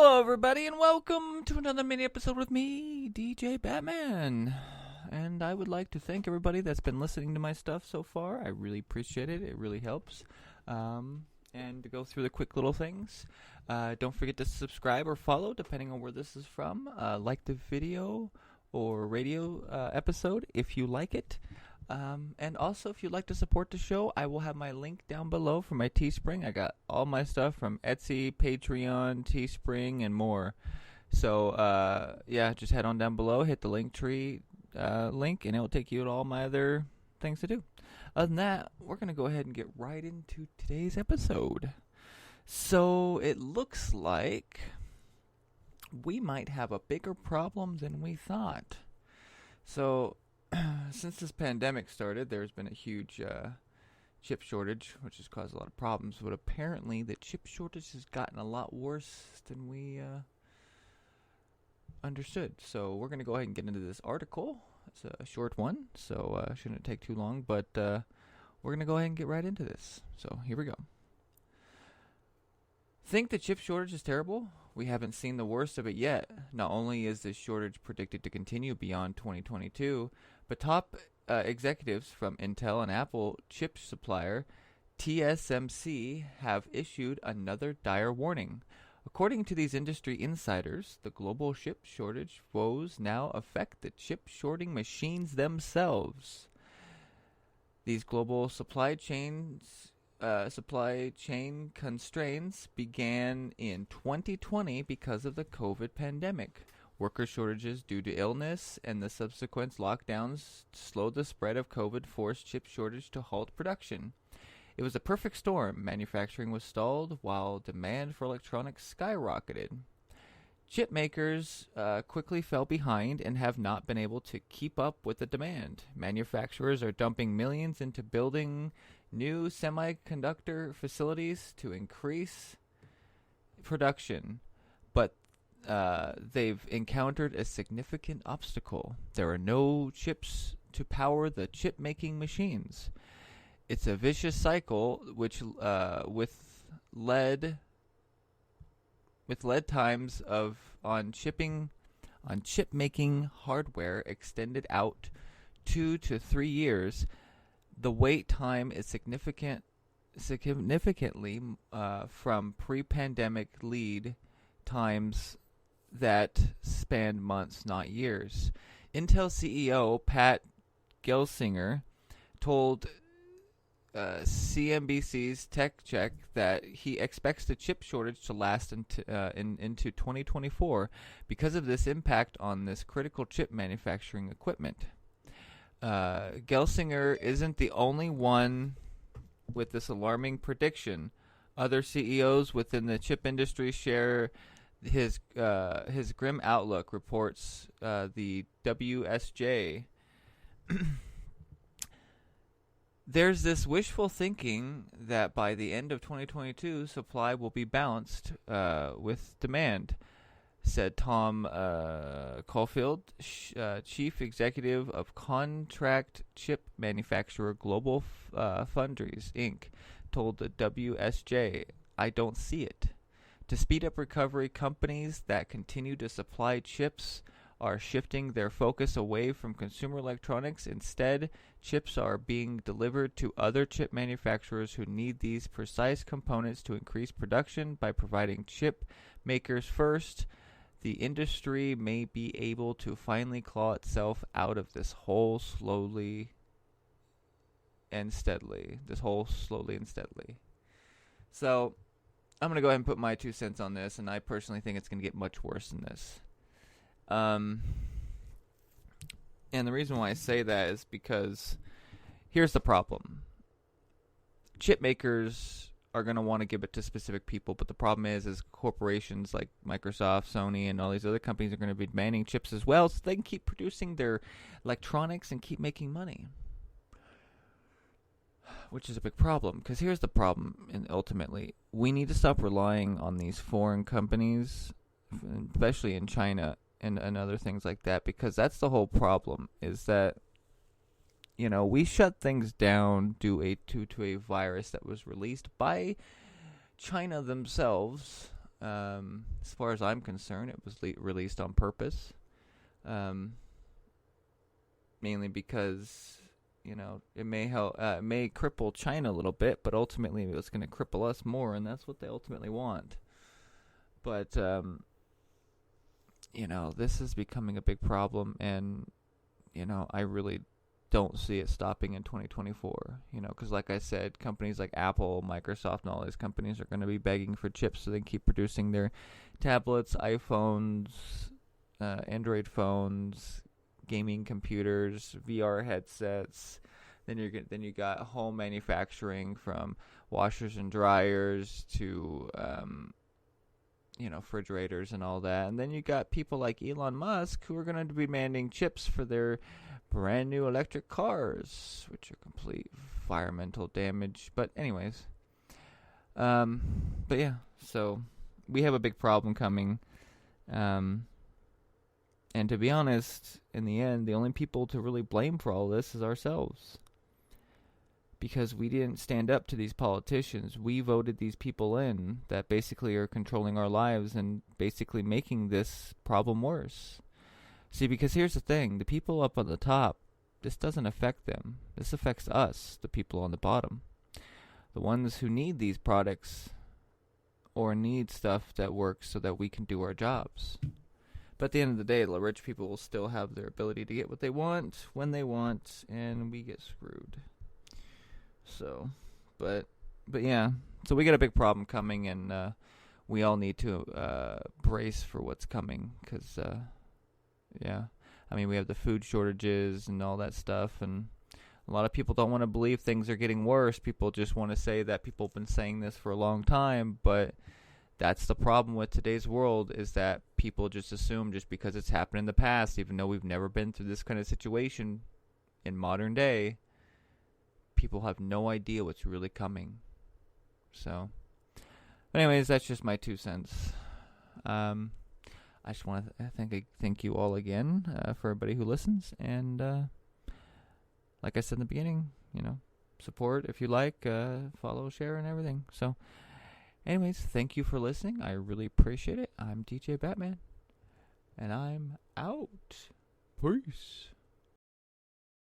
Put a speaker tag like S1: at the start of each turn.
S1: Hello, everybody, and welcome to another mini episode with me, DJ Batman. And I would like to thank everybody that's been listening to my stuff so far. I really appreciate it. It really helps. And to go through the quick little things, don't forget to subscribe or follow, depending on where this is from. Like the video or radio episode if you like it. And also, if you'd like to support the show, I will have my link down below for my Teespring. I got all my stuff from Etsy, Patreon, Teespring, and more. So, just head on down below, hit the Linktree link, and it will take you to all my other things to do. Other than that, we're going to go ahead and get right into today's episode. So, it looks like we might have a bigger problem than we thought. So, since this pandemic started, there's been a huge chip shortage, which has caused a lot of problems. But apparently, the chip shortage has gotten a lot worse than we understood. So we're going to go ahead and get into this article. It's a short one, so shouldn't take too long. But we're going to go ahead and get right into this. So here we go. Think the chip shortage is terrible? We haven't seen the worst of it yet. Not only is this shortage predicted to continue beyond 2022, but top executives from Intel and Apple chip supplier TSMC have issued another dire warning. According to these industry insiders, the global chip shortage woes now affect the chip shorting machines themselves. These global supply chain constraints began in 2020 because of the COVID pandemic. Worker shortages due to illness and the subsequent lockdowns slowed the spread of COVID, forced chip shortage to halt production. It was a perfect storm. Manufacturing was stalled while demand for electronics skyrocketed. Chip makers quickly fell behind and have not been able to keep up with the demand. Manufacturers are dumping millions into building new semiconductor facilities to increase production, but they've encountered a significant obstacle. There are no chips to power the chip-making machines. It's a vicious cycle, which with lead times on chip-making hardware extended out 2 to 3 years. The wait time is significantly from pre-pandemic lead times that spanned months, not years. Intel CEO Pat Gelsinger told CNBC's Tech Check that he expects the chip shortage to last into 2024 because of this impact on this critical chip manufacturing equipment. Gelsinger isn't the only one with this alarming prediction. Other CEOs within the chip industry share his grim outlook, reports the WSJ. There's this wishful thinking that by the end of 2022, supply will be balanced with demand, said Tom Caulfield, chief executive of contract chip manufacturer Global Foundries, Inc., told the WSJ, "I don't see it." To speed up recovery, companies that continue to supply chips are shifting their focus away from consumer electronics. Instead, chips are being delivered to other chip manufacturers who need these precise components to increase production. By providing chip makers first, the industry may be able to finally claw itself out of this hole slowly and steadily. So, I'm going to go ahead and put my 2 cents on this, and I personally think it's going to get much worse than this. And the reason why I say that is because here's the problem. Chip makers are going to want to give it to specific people, but the problem is corporations like Microsoft, Sony, and all these other companies are going to be demanding chips as well so they can keep producing their electronics and keep making money. Which is a big problem, because here's the problem, and ultimately, we need to stop relying on these foreign companies, especially in China and other things like that, because that's the whole problem, is that, you know, we shut things down due to a virus that was released by China themselves As far as I'm concerned, it was released on purpose. Mainly because, it may help, it may cripple China a little bit, but ultimately it's going to cripple us more, and that's what they ultimately want. But, this is becoming a big problem, and, I really don't see it stopping in 2024, because like I said, companies like Apple, Microsoft, and all these companies are going to be begging for chips so they can keep producing their tablets, iPhones, Android phones, gaming computers, VR headsets. Then you got home manufacturing, from washers and dryers to refrigerators and all that. And then you got people like Elon Musk who are going to be demanding chips for their brand new electric cars, which are complete environmental damage. But anyways, but yeah, so we have a big problem coming. And to be honest, in the end, the only people to really blame for all this is ourselves. Because we didn't stand up to these politicians. We voted these people in that basically are controlling our lives and basically making this problem worse. See, because here's the thing. The people up on the top, this doesn't affect them. This affects us, the people on the bottom. The ones who need these products or need stuff that works so that we can do our jobs. But at the end of the day, the rich people will still have their ability to get what they want, when they want, and we get screwed. So, but yeah. So we got a big problem coming, and we all need to brace for what's coming, because, yeah. I mean, we have the food shortages and all that stuff, and a lot of people don't want to believe things are getting worse. People just want to say that people have been saying this for a long time, but that's the problem with today's world, is that people just assume just because it's happened in the past, even though we've never been through this kind of situation in modern day, people have no idea what's really coming. So, but anyways, that's just my 2 cents. I just want to thank you all again for everybody who listens, and like I said in the beginning, support if you like, follow, share, and everything. So, anyways, thank you for listening. I really appreciate it. I'm DJ Batman, and I'm out. Peace.